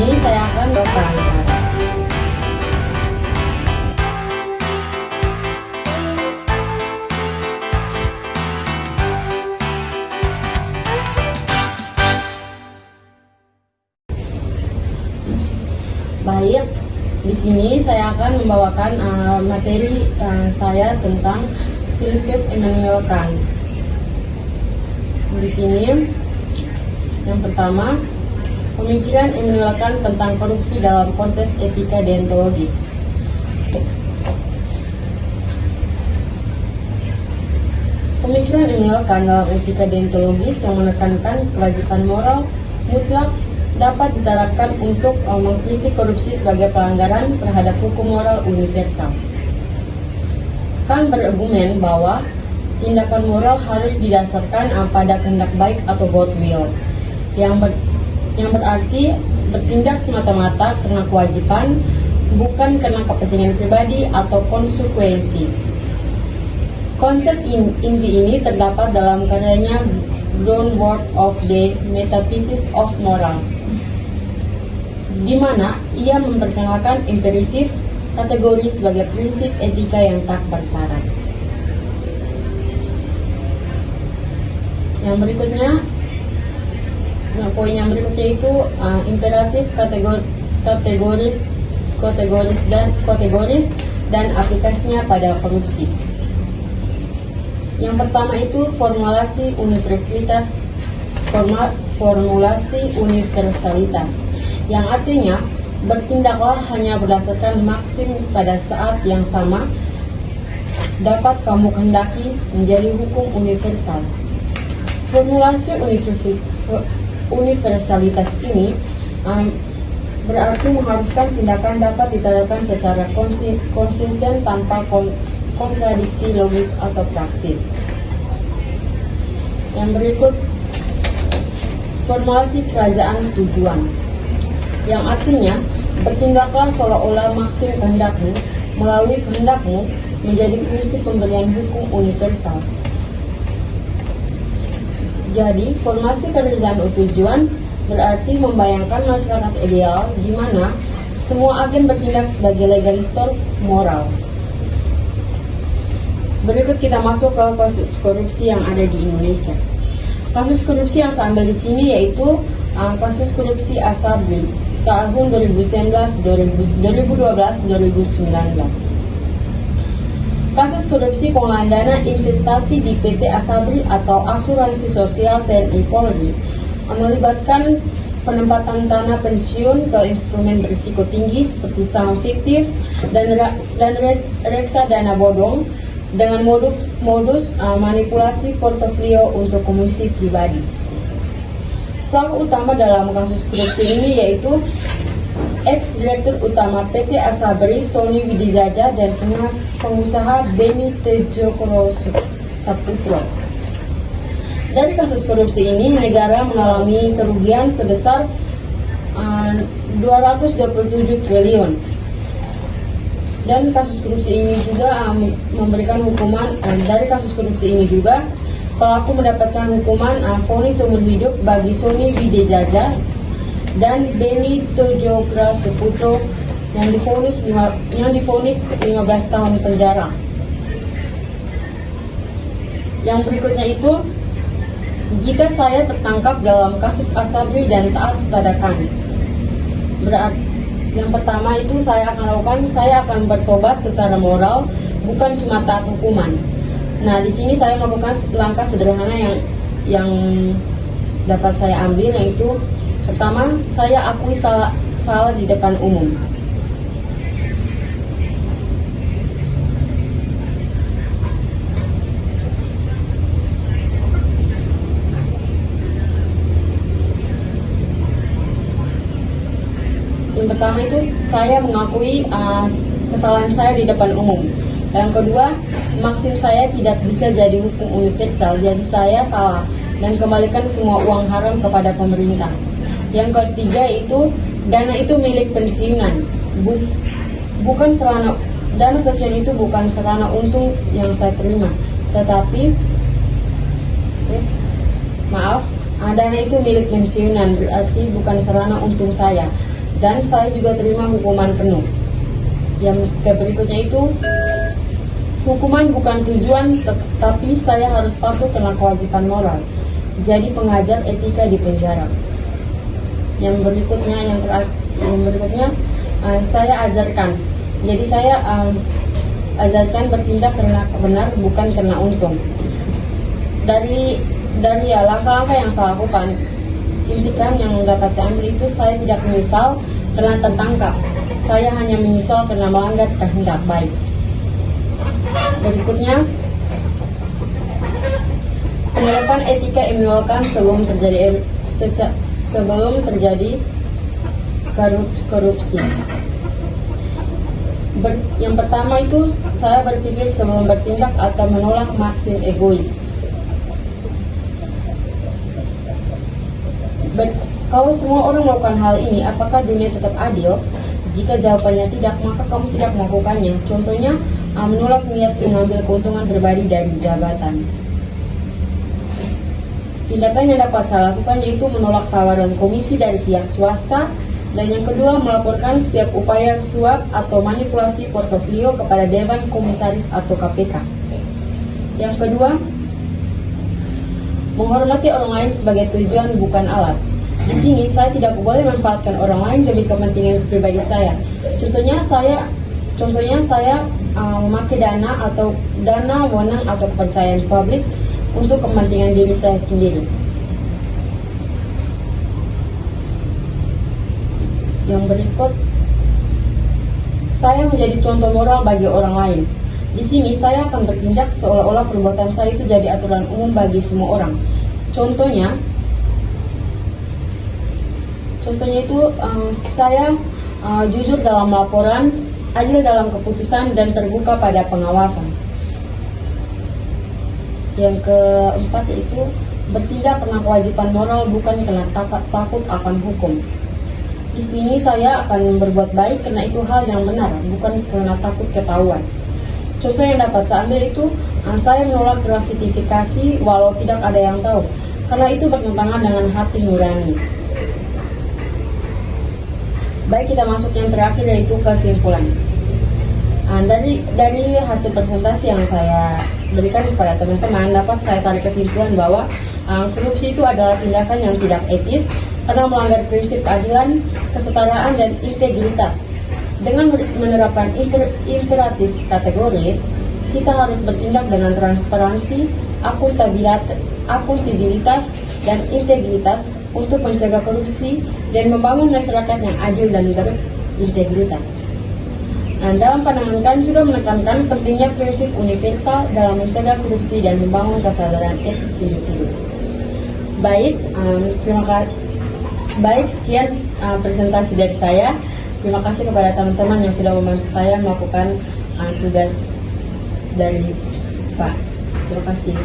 sini saya akan membawakan Baik, di sini saya akan membawakan materi saya tentang filsuf Immanuel Kant. Di sini yang pertama, pemikiran Immanuel Kant tentang korupsi dalam konteks etika deontologis. Pemikiran Immanuel Kant dalam etika deontologis yang menekankan kewajiban moral mutlak dapat diterapkan untuk mengkritik korupsi sebagai pelanggaran terhadap hukum moral universal. Kant berargumen bahwa tindakan moral harus didasarkan pada kehendak baik atau goodwill, yang berarti bertindak semata-mata karena kewajiban, bukan karena kepentingan pribadi atau konsekuensi. Konsep inti ini terdapat dalam karyanya Groundwork of the Metaphysics of Morals, di mana ia memperkenalkan imperatif kategori sebagai prinsip etika yang tak bersyarat. Yang berikutnya, poin yang berikutnya itu imperatif kategoris dan aplikasinya pada korupsi. Yang pertama itu formulasi universalitas, yang artinya bertindaklah hanya berdasarkan maksim pada saat yang sama dapat kamu kehendaki menjadi hukum universal. Formulasi universalitas ini berarti mengharuskan tindakan dapat diterapkan secara konsisten tanpa kontradiksi logis atau praktis. Yang berikut, formulasi kerajaan tujuan, yang artinya bertindaklah seolah-olah maksim kehendakmu melalui kehendakmu menjadi prinsip pemberian hukum universal. Jadi, formasi kerajaan tujuan berarti membayangkan masyarakat ideal di mana semua agen bertindak sebagai legalisator moral. Berikut kita masuk ke kasus korupsi yang ada di Indonesia. Kasus korupsi yang saya ambil di sini yaitu kasus korupsi Asabri tahun 2012, 2019. Kasus korupsi pengelolaan dana investasi di PT Asabri atau Asuransi Sosial TNI Polri melibatkan penempatan tanah pensiun ke instrumen berisiko tinggi seperti saham fiktif dan reksadana bodong dengan modus manipulasi portofolio untuk komisi pribadi. Pelaku utama dalam kasus korupsi ini yaitu ex-direktur utama PT Asabri Sony Widijaja dan pengusaha Beni Tejokro Saputro. Dari kasus korupsi ini, negara mengalami kerugian sebesar 227 triliun. Dan kasus korupsi ini juga memberikan hukuman, dari kasus korupsi ini juga pelaku mendapatkan hukuman vonis seumur hidup bagi Sony Widijaja dan Beni Tejokro Saputro yang divonis 15 tahun penjara. Yang berikutnya itu, jika saya tertangkap dalam kasus Asabri dan taat pada Kant, berarti yang pertama itu saya akan bertobat secara moral, bukan cuma taat hukuman. Nah, di sini saya melakukan langkah sederhana yang dapat saya ambil, yaitu pertama, saya akui salah di depan umum. Yang pertama itu saya mengakui kesalahan saya di depan umum. Yang kedua, maksim saya tidak bisa jadi hukum universal, jadi saya salah dan kembalikan semua uang haram kepada pemerintah. Yang ketiga itu dana itu milik pensiunan, bukan sarana dana pensiun itu bukan sarana untung yang saya terima, tetapi dana itu milik pensiunan, berarti bukan sarana untung saya. dan saya juga terima hukuman penuh. Yang berikutnya itu, hukuman bukan tujuan, tapi saya harus patuh karena kewajiban moral. Jadi pengajar etika di penjara. Yang berikutnya, saya ajarkan. Jadi saya ajarkan bertindak karena benar, bukan karena untung. Dari langkah-langkah yang saya lakukan, intikan yang dapat saya ambil itu, saya tidak menyesal karena tertangkap. Saya hanya menyesal karena melanggar kehendak baik. Berikutnya, penerapan etika yang minimalkan sebelum terjadi korupsi. Yang pertama itu, saya berpikir sebelum bertindak atau menolak maksim egois. Kalau semua orang melakukan hal ini, apakah dunia tetap adil? Jika jawabannya tidak, maka kamu tidak melakukannya. Contohnya, menolak niat mengambil keuntungan pribadi dari jabatan. Tindakan yang dapat saya lakukan yaitu menolak tawaran komisi dari pihak swasta. Dan yang kedua, melaporkan setiap upaya suap atau manipulasi portofolio kepada Dewan Komisaris atau KPK. Yang kedua, menghormati orang lain sebagai tujuan bukan alat. Di sini saya tidak boleh memanfaatkan orang lain demi kepentingan pribadi saya. Contohnya saya memakai dana, wewenang atau kepercayaan publik untuk kepentingan diri saya sendiri. Yang berikut, saya menjadi contoh moral bagi orang lain. Di sini saya akan bertindak seolah-olah perbuatan saya itu jadi aturan umum bagi semua orang. Contohnya itu saya jujur dalam laporan, adil dalam keputusan, dan terbuka pada pengawasan. Yang keempat itu bertindak karena kewajiban moral, bukan karena takut akan hukum. Di sini saya akan berbuat baik karena itu hal yang benar, bukan karena takut ketahuan. Contoh yang dapat saya ambil itu, saya menolak gratifikasi walau tidak ada yang tahu, karena itu bertentangan dengan hati nurani. Baik, kita masuk yang terakhir, yaitu kesimpulan. Dari hasil presentasi yang saya berikan kepada teman-teman, dapat saya tarik kesimpulan bahwa korupsi itu adalah tindakan yang tidak etis karena melanggar prinsip keadilan, kesetaraan, dan integritas. Dengan menerapkan imperatif kategoris, kita harus bertindak dengan transparansi, akuntabilitas, dan integritas untuk mencegah korupsi dan membangun masyarakat yang adil dan berintegritas. Dalam pandangan kami juga menekankan pentingnya prinsip universal dalam mencegah korupsi dan membangun kesadaran etis individu. Baik, sekian presentasi dari saya. Terima kasih kepada teman-teman yang sudah membantu saya melakukan tugas dari Pak. Terima kasih.